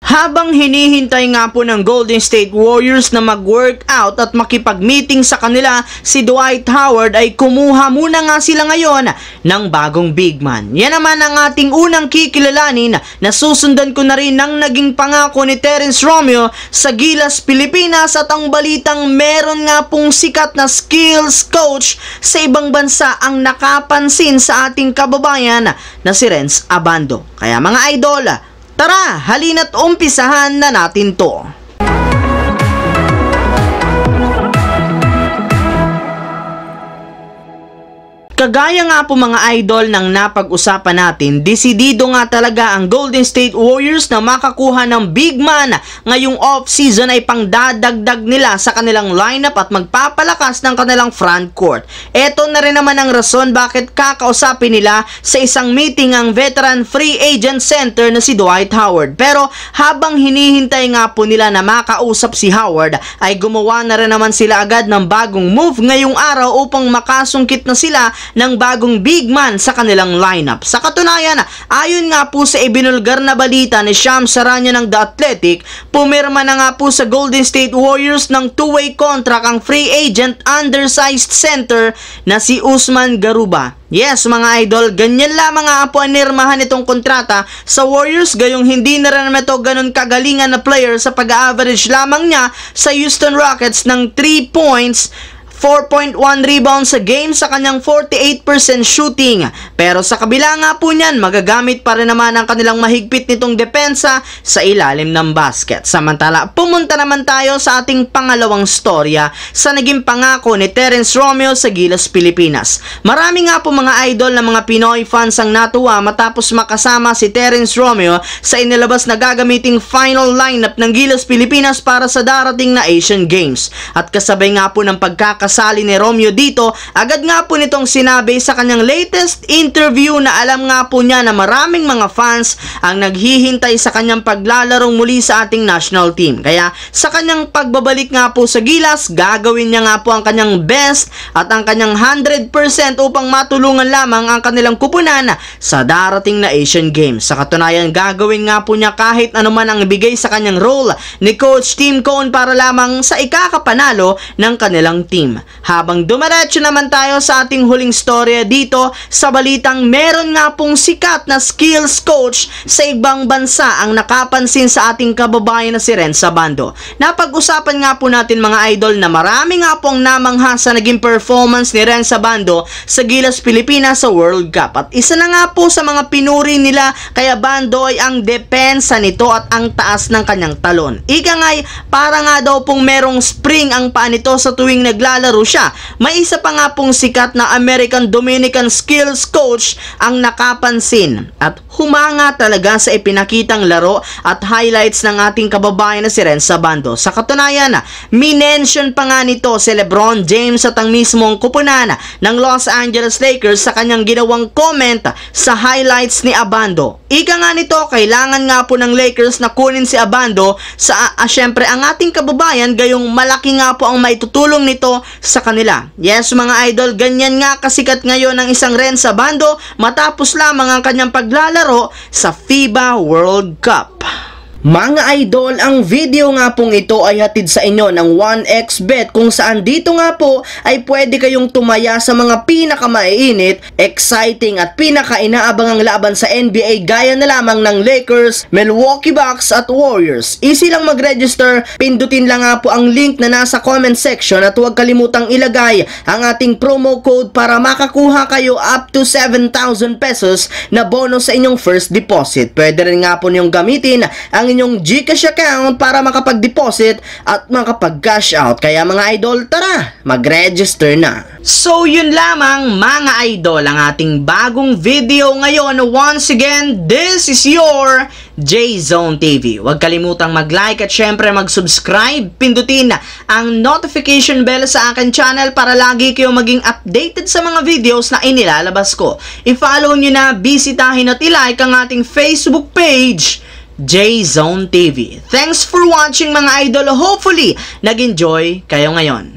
Habang hinihintay nga po ng Golden State Warriors na mag-workout at makipag-meeting sa kanila, si Dwight Howard ay kumuha muna nga sila ngayon ng bagong big man. Yan naman ang ating unang kikilalanin na susundan ko na rin ng naging pangako ni Terrence Romeo sa Gilas, Pilipinas, at ang balitang meron nga pong sikat na skills coach sa ibang bansa ang nakapansin sa ating kababayan na si Renz Abando. Kaya mga idol, tara, halina't umpisahan na natin to. Kagaya nga po mga idol ng napag-usapan natin, desidido nga talaga ang Golden State Warriors na makakuha ng big man ngayong off-season ay pangdadagdag nila sa kanilang lineup at magpapalakas ng kanilang front court. Ito na rin naman ang rason bakit kakausapin nila sa isang meeting ang veteran free agent center na si Dwight Howard. Pero habang hinihintay nga po nila na makausap si Howard, ay gumawa na rin naman sila agad ng bagong move ngayong araw upang makasungkit na sila ng bagong big man sa kanilang lineup. Sa katunayan, ayon nga po sa ibinulgar na balita ni Shams Charania ng The Athletic, pumirma na nga po sa Golden State Warriors ng two-way contract ang free agent undersized center na si Usman Garuba. Yes mga idol, ganyan lamang nga po anirmahan itong kontrata sa Warriors, gayong hindi na rin naman ito ganun kagalingan na player sa pag-average lamang niya sa Houston Rockets ng 3 points, 4.1 rebounds sa game sa kanyang 48% shooting. Pero sa kabila nga po niyan, magagamit pa rin naman ang kanilang mahigpit nitong depensa sa ilalim ng basket. Samantala, pumunta naman tayo sa ating pangalawang storya sa naging pangako ni Terrence Romeo sa Gilas, Pilipinas. Marami nga po mga idol na mga Pinoy fans ang natuwa matapos makasama si Terrence Romeo sa inilabas na gagamiting final lineup ng Gilas, Pilipinas para sa darating na Asian Games. At kasabay nga po ng pagkakasali ni Romeo dito, agad nga po nitong sinabi sa kanyang latest interview na alam nga po niya na maraming mga fans ang naghihintay sa kanyang paglalarong muli sa ating national team. Kaya sa kanyang pagbabalik nga po sa Gilas, gagawin niya nga po ang kanyang best at ang kanyang 100% upang matulungan lamang ang kanilang kupunan sa darating na Asian Games. Sa katunayan, gagawin nga po niya kahit anuman ang ibigay sa kanyang role ni Coach Tim Cone para lamang sa ikakapanalo ng kanilang team. Habang dumiretso naman tayo sa ating huling storya dito sa balitang meron nga pong sikat na skills coach sa ibang bansa ang nakapansin sa ating kababayan na si Renz Abando. Napag-usapan nga po natin mga idol na marami nga pong namangha sa naging performance ni Renz Abando sa Gilas, Pilipinas sa World Cup. At isa na nga po sa mga pinuri nila kay Abando ay ang depensa nito at ang taas ng kanyang talon. Ika nga'y para nga daw pong merong spring ang paa nito sa tuwing naglalaro siya. May isa pa nga pong sikat na American-Dominican skills coach ang nakapansin at humanga talaga sa ipinakitang laro at highlights ng ating kababayan na si Renz Abando. Sa katunayan, minention pa nga nito si LeBron James at ang mismong kupunan ng Los Angeles Lakers sa kanyang ginawang comment sa highlights ni Abando. Ika nga nito, kailangan nga po ng Lakers na kunin si Abando sa syempre ang ating kababayan, gayong malaki nga po ang maitutulong nito sa kanila. Yes mga idol, ganyan nga kasikat ngayon ang isang Renz Abando matapos lamang ang kanyang paglalaro sa FIBA World Cup. Mga idol, ang video nga pong ito ay hatid sa inyo ng 1xBet kung saan dito nga po ay pwede kayong tumaya sa mga pinakamaiinit, exciting at pinaka-inaabangang laban sa NBA gaya na lamang ng Lakers, Milwaukee Bucks at Warriors. Easy lang mag-register, pindutin lang nga po ang link na nasa comment section at huwag kalimutang ilagay ang ating promo code para makakuha kayo up to 7,000 pesos na bonus sa inyong first deposit. Pwede rin nga po niyong gamitin ang inyong GCash account para makapag-deposit at makapag-cash out. Kaya mga idol, tara, mag-register na. So yun lamang mga idol ang ating bagong video ngayon. Once again, this is your J-Zone TV. Huwag kalimutang mag-like at syempre mag-subscribe. Pindutin ang notification bell sa akin channel para lagi kayo maging updated sa mga videos na inilalabas ko. I-follow nyo na, bisitahin at i-like ang ating Facebook page, J-Zone TV. Thanks for watching mga idol. Hopefully, nag-enjoy kayo ngayon.